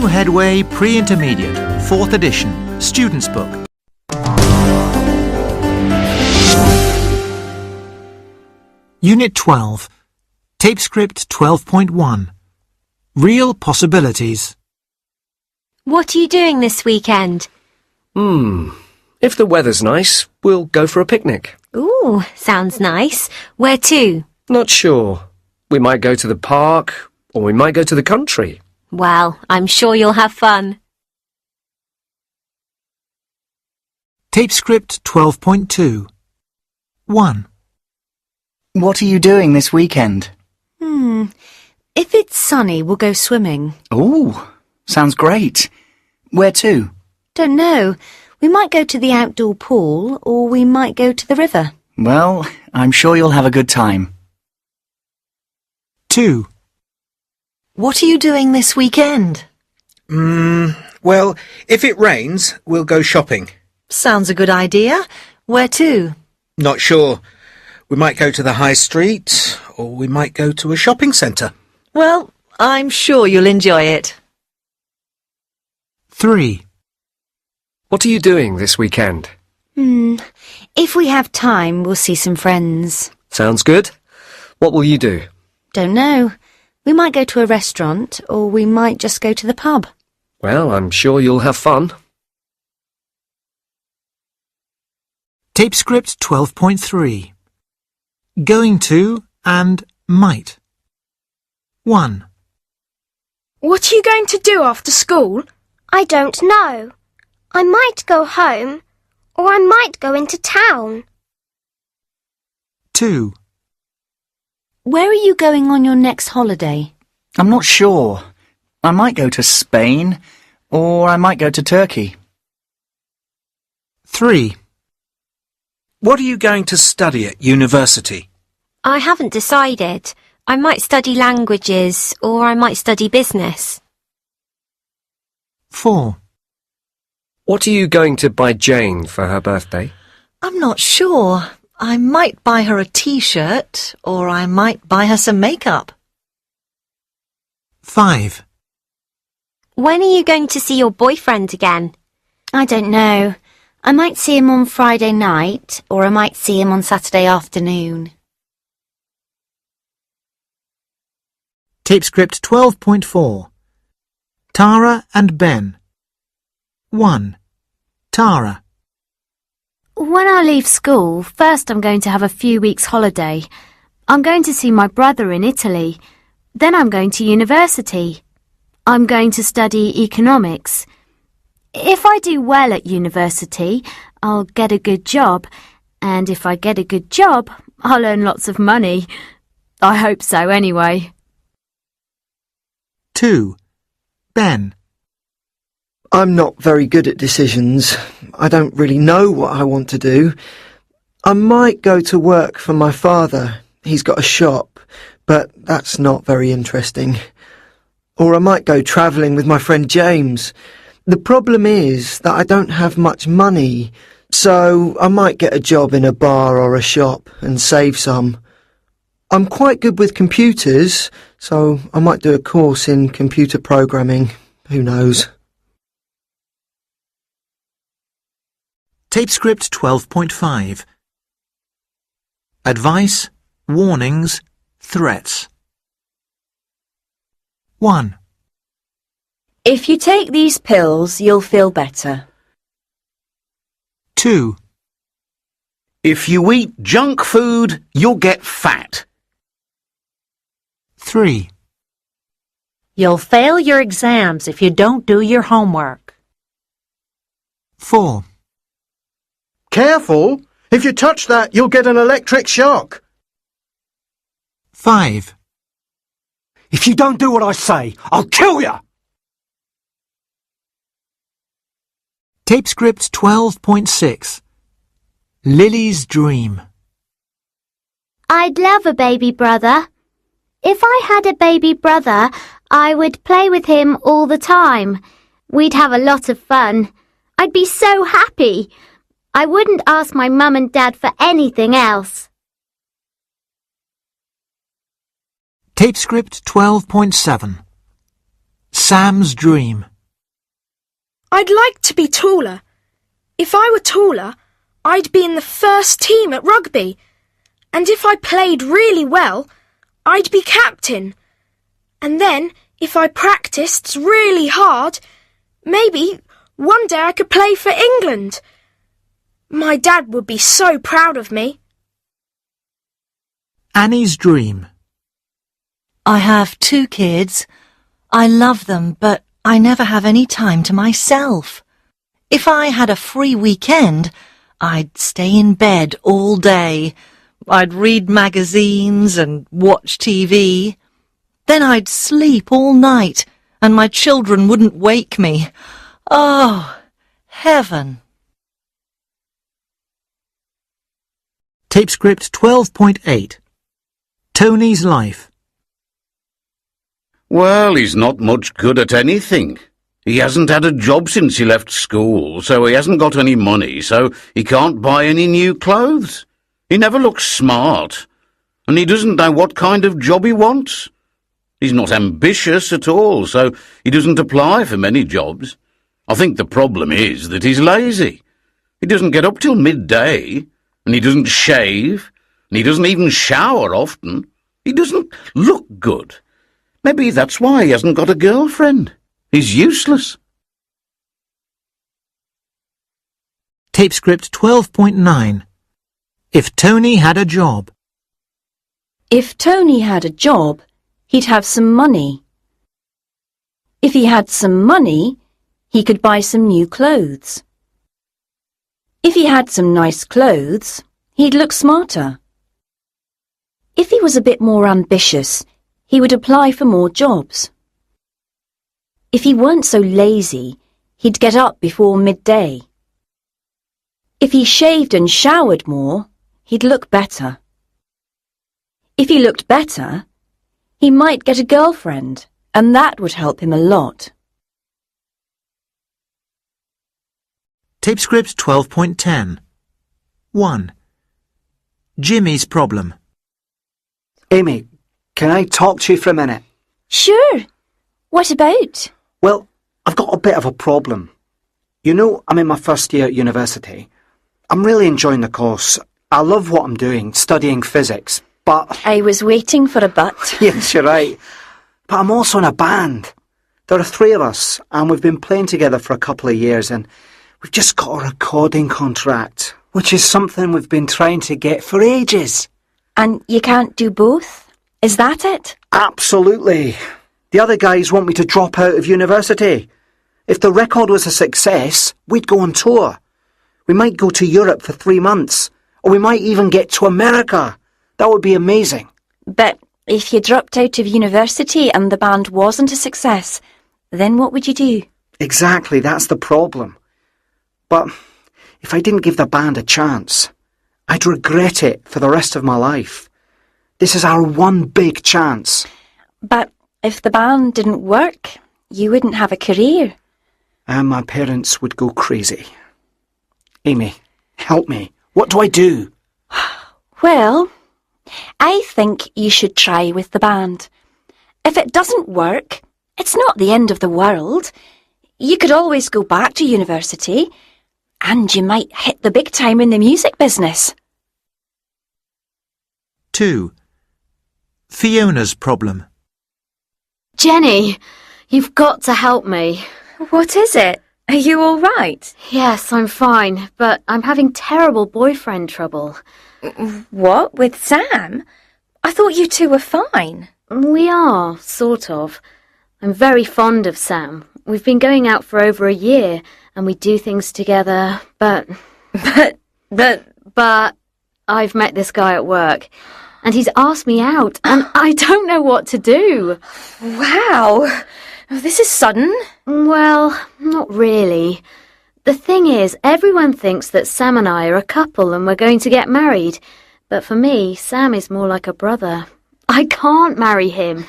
New Headway Pre-Intermediate, 4th edition, Student's Book. Unit 12, Tape Script 12.1, Real Possibilities. What are you doing this weekend? If the weather's nice, we'll go for a picnic. Ooh, sounds nice. Where to? Not sure. We might go to the park, or we might go to the country. Well, I'm sure you'll have fun. Tape Script 12.2, 1. What are you doing this weekend? If it's sunny, we'll go swimming. Ooh, sounds great. Where to? Don't know. We might go to the outdoor pool, or we might go to the river. Well, I'm sure you'll have a good time. 2. What are you doing this weekend? Well, if it rains, we'll go shopping. Sounds a good idea. Where to? Not sure. We might go to the high street, or we might go to a shopping centre. Well, I'm sure you'll enjoy it. 3. What are you doing this weekend? If we have time, we'll see some friends. Sounds good. What will you do? Don't know. We might go to a restaurant, or we might just go to the pub. Well, I'm sure you'll have fun. Tape Script 12.3, Going to and might. 1. What are you going to do after school? I don't know. I might go home, or I might go into town. 2. Where are you going on your next holiday? I'm not sure. I might go to Spain, or I might go to Turkey. 3. What are you going to study at university? I haven't decided. I might study languages, or I might study business. 4. What are you going to buy Jane for her birthday? I'm not sure. I might buy her a t-shirt, or I might buy her some makeup. 5. When are you going to see your boyfriend again? I don't know. I might see him on Friday night, or I might see him on Saturday afternoon. Tape Script 12.4, Tara and Ben. 1. Tara. When I leave school, first I'm going to have a few weeks' holiday. I'm going to see my brother in Italy. Then I'm going to university. I'm going to study economics. If I do well at university, I'll get a good job. And if I get a good job, I'll earn lots of money. I hope so anyway. 2. Ben. I'm not very good at decisions. I don't really know what I want to do. I might go to work for my father. He's got a shop, but that's not very interesting. Or I might go travelling with my friend James. The problem is that I don't have much money, so I might get a job in a bar or a shop and save some. I'm quite good with computers, so I might do a course in computer programming. Who knows? Tape Script 12.5, Advice, Warnings, Threats. 1. If you take these pills, you'll feel better. 2. If you eat junk food, you'll get fat. 3. You'll fail your exams if you don't do your homework. 4. Careful! If you touch that, you'll get an electric shock. 5. If you don't do what I say, I'll kill you! Tape Script 12.6, Lily's Dream. I'd love a baby brother. If I had a baby brother, I would play with him all the time. We'd have a lot of fun. I'd be so happy. I wouldn't ask my mum and dad for anything else. Tape Script 12.7, Sam's Dream. I'd like to be taller. If I were taller, I'd be in the first team at rugby. And if I played really well, I'd be captain. And then, if I practiced really hard, maybe one day I could play for England. My dad would be so proud of me. Annie's dream. I have 2 kids. I love them, but I never have any time to myself. If I had a free weekend, I'd stay in bed all day. I'd read magazines and watch TV. Then I'd sleep all night, and my children wouldn't wake me. Oh, heaven. Tape script 12.8. Tony's life. Well, he's not much good at anything. He hasn't had a job since he left school, so he hasn't got any money, so he can't buy any new clothes. He never looks smart, and he doesn't know what kind of job he wants. He's not ambitious at all, so he doesn't apply for many jobs. I think the problem is that he's lazy. He doesn't get up till midday, and he doesn't shave, and he doesn't even shower often. He doesn't look good. Maybe that's why he hasn't got a girlfriend. He's useless. Tape script 12.9. If Tony had a job. If Tony had a job, he'd have some money. If he had some money, he could buy some new clothes. If he had some nice clothes, he'd look smarter. If he was a bit more ambitious, he would apply for more jobs. If he weren't so lazy, he'd get up before midday. If he shaved and showered more, he'd look better. If he looked better, he might get a girlfriend, and that would help him a lot. Tape script 12.10. 1. Jimmy's problem. Amy, can I talk to you for a minute? Sure. What about? Well, I've got a bit of a problem. You know, I'm in my first year at university. I'm really enjoying the course. I love what I'm doing, studying physics, but... I was waiting for a but. Yes, you're right. But I'm also in a band. There are 3 of us, and we've been playing together for a couple of years, and we've just got a recording contract, which is something we've been trying to get for ages. And you can't do both? Is that it? Absolutely. The other guys want me to drop out of university. If the record was a success, we'd go on tour. We might go to Europe for 3 months, or we might even get to America. That would be amazing. But if you dropped out of university and the band wasn't a success, then what would you do? Exactly, that's the problem. But if I didn't give the band a chance, I'd regret it for the rest of my life. This is our one big chance. But if the band didn't work, you wouldn't have a career. And my parents would go crazy. Amy, help me. What do I do? Well, I think you should try with the band. If it doesn't work, it's not the end of the world. You could always go back to university, and you might hit the big time in the music business. 2. Fiona's problem. Jenny, you've got to help me. What is it? Are you all right? Yes, I'm fine, but I'm having terrible boyfriend trouble. What, with Sam? I thought you two were fine. We are, sort of. I'm very fond of Sam. We've been going out for over a year, and we do things together, but I've met this guy at work, and he's asked me out, and I don't know what to do. Wow, this is sudden. Well, not really. The thing is, everyone thinks that Sam and I are a couple and we're going to get married, but for me, Sam is more like a brother. I can't marry him.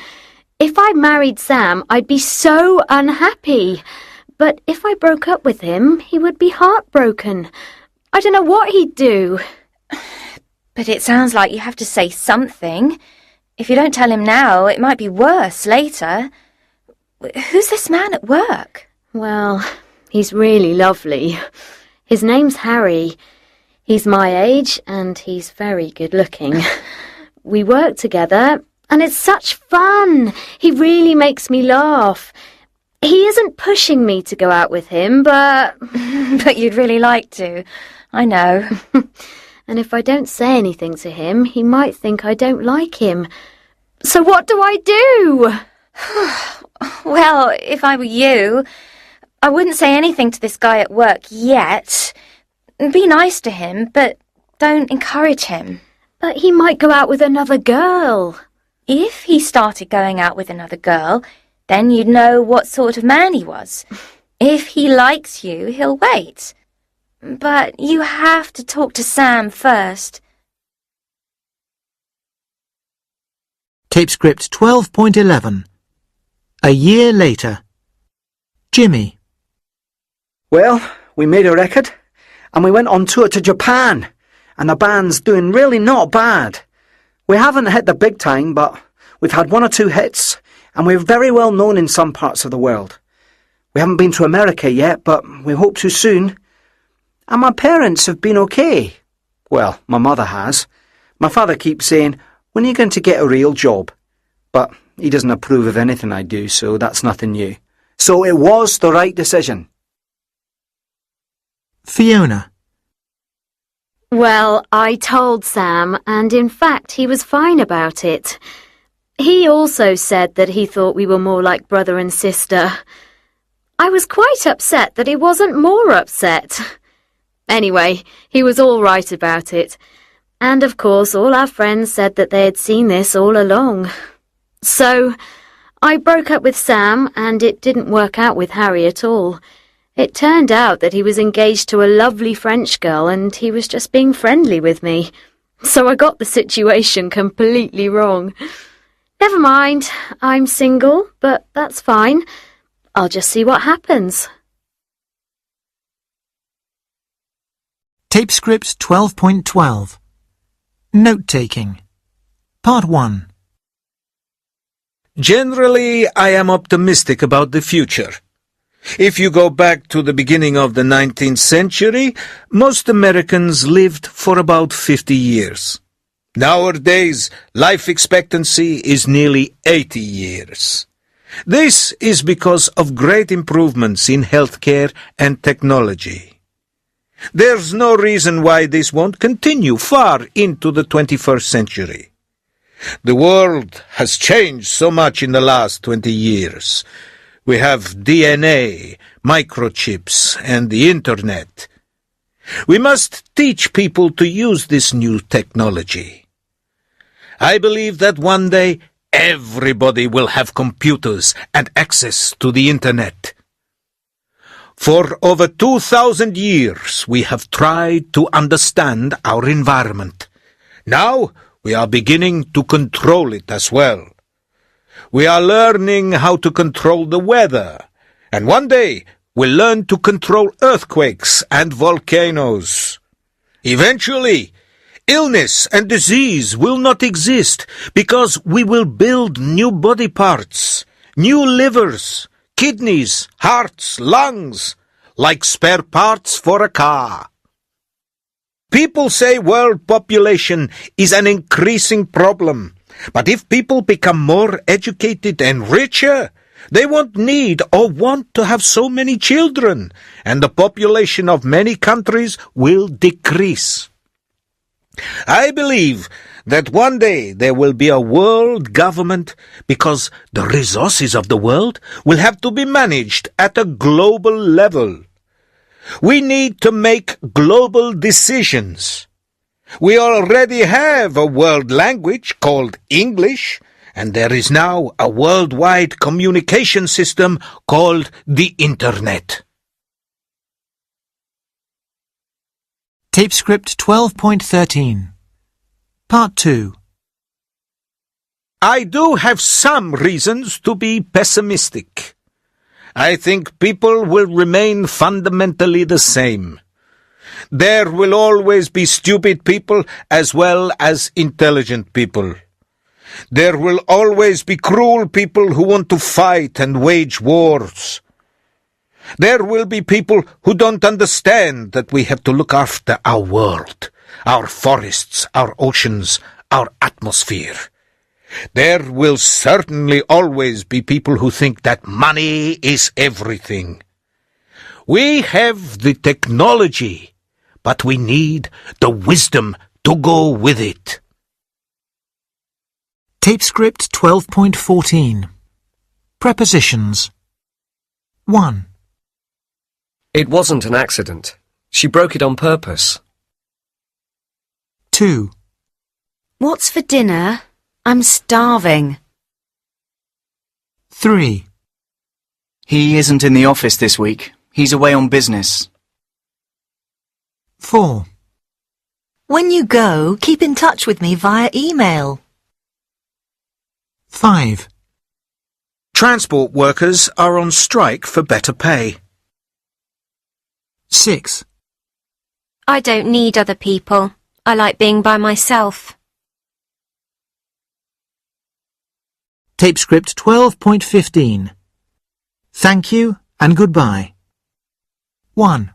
If I married Sam, I'd be so unhappy. But if I broke up with him, he would be heartbroken. I don't know what he'd do. But it sounds like you have to say something. If you don't tell him now, it might be worse later. Who's this man at work? Well, He's really lovely. His name's Harry. He's my age and he's very good looking. We work together and it's such fun. He really makes me laugh. He isn't pushing me to go out with him, but... But you'd really like to. I know. And if I don't say anything to him, he might think I don't like him. So what do I do? Well, if I were you, I wouldn't say anything to this guy at work yet. Be nice to him, but don't encourage him. But he might go out with another girl. If he started going out with another girl, then you'd know what sort of man he was. If he likes you, he'll wait. But you have to talk to Sam first. Tape script 12.11. A year later. Jimmy. Well, we made a record, and we went on tour to Japan, and the band's doing really not bad. We haven't hit the big time, but we've had 1 or 2 hits, and we're very well known in some parts of the world. We haven't been to America yet, but we hope to soon. And my parents have been okay. Well, my mother has. My father keeps saying, "When are you going to get a real job?" But he doesn't approve of anything I do, so that's nothing new. So it was the right decision. Fiona. Well, I told Sam, and in fact he was fine about it. He also said that he thought we were more like brother and sister. I was quite upset that he wasn't more upset. Anyway, he was all right about it. And of course all our friends said that they had seen this all along. So I broke up with Sam, and it didn't work out with Harry at all. It turned out that he was engaged to a lovely French girl, and he was just being friendly with me. So I got the situation completely wrong. Never mind, I'm single, but that's fine. I'll just see what happens. Tape script 12.12. Note-taking. Part 1. Generally, I am optimistic about the future. If you go back to the beginning of the 19th century, most Americans lived for about 50 years. Nowadays, life expectancy is nearly 80 years. This is because of great improvements in healthcare and technology. There's no reason why this won't continue far into the 21st century. The world has changed so much in the last 20 years. We have DNA, microchips, and the Internet. We must teach people to use this new technology. I believe that one day everybody will have computers and access to the Internet. For over 2,000 years we have tried to understand our environment. Now we are beginning to control it as well. We are learning how to control the weather, and one day we'll learn to control earthquakes and volcanoes. Eventually, illness and disease will not exist because we will build new body parts, new livers, kidneys, hearts, lungs, like spare parts for a car. People say world population is an increasing problem, but if people become more educated and richer, they won't need or want to have so many children, and the population of many countries will decrease. I believe that one day there will be a world government because the resources of the world will have to be managed at a global level. We need to make global decisions. We already have a world language called English, and there is now a worldwide communication system called the Internet. Tape script 12.13. Part 2. I do have some reasons to be pessimistic. I think people will remain fundamentally the same. There will always be stupid people as well as intelligent people. There will always be cruel people who want to fight and wage wars. There will be people who don't understand that we have to look after our world, our forests, our oceans, our atmosphere. There will certainly always be people who think that money is everything. We have the technology, but we need the wisdom to go with it. Tape script 12.14. Prepositions. 1. It wasn't an accident. She broke it on purpose. 2. What's for dinner? I'm starving. 3. He isn't in the office this week. He's away on business. 4. When you go, keep in touch with me via email. 5. Transport workers are on strike for better pay. 6. I don't need other people. I like being by myself. Tape script 12.15. Thank you and goodbye. 1.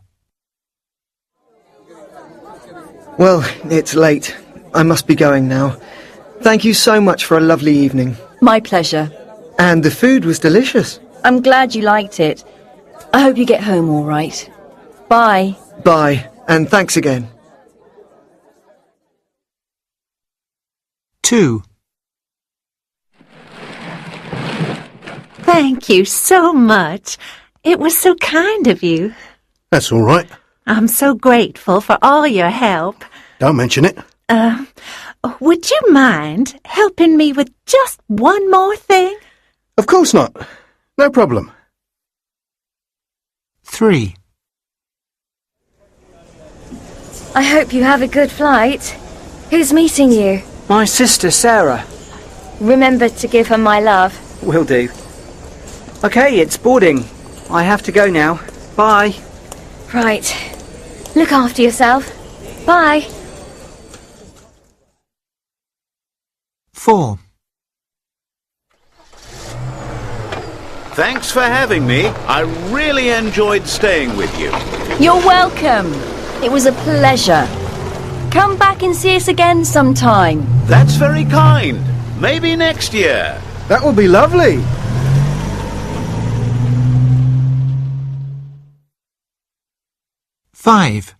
Well, it's late. I must be going now. Thank you so much for a lovely evening. My pleasure. And the food was delicious. I'm glad you liked it. I hope you get home all right. Bye. Bye, and thanks again. 2. Thank you so much. It was so kind of you. That's all right. I'm so grateful for all your help. Don't mention it. Would you mind helping me with just one more thing? Of course not. No problem. 3. I hope you have a good flight. Who's meeting you? My sister, Sarah. Remember to give her my love. Will do. Okay, it's boarding. I have to go now. Bye. Right. Look after yourself. Bye. 4. Thanks for having me. I really enjoyed staying with you. You're welcome. It was a pleasure. Come back and see us again sometime. That's very kind. Maybe next year. That would be lovely. Five.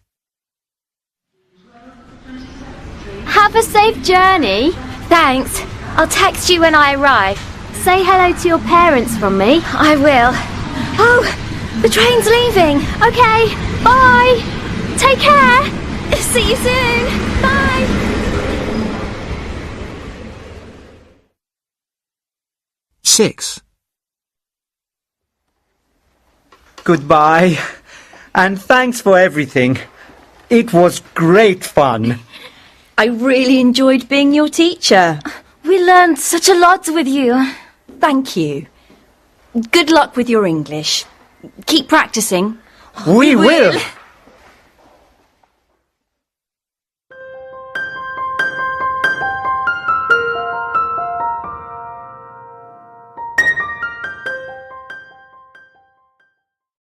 Have a safe journey. Thanks. I'll text you when I arrive. Say hello to your parents from me. I will. Oh, the train's leaving. Okay, bye. Take care. See you soon. Bye. Six. Goodbye. And thanks for everything. It was great fun. I really enjoyed being your teacher. We learned such a lot with you. Thank you. Good luck with your English. Keep practicing. We will.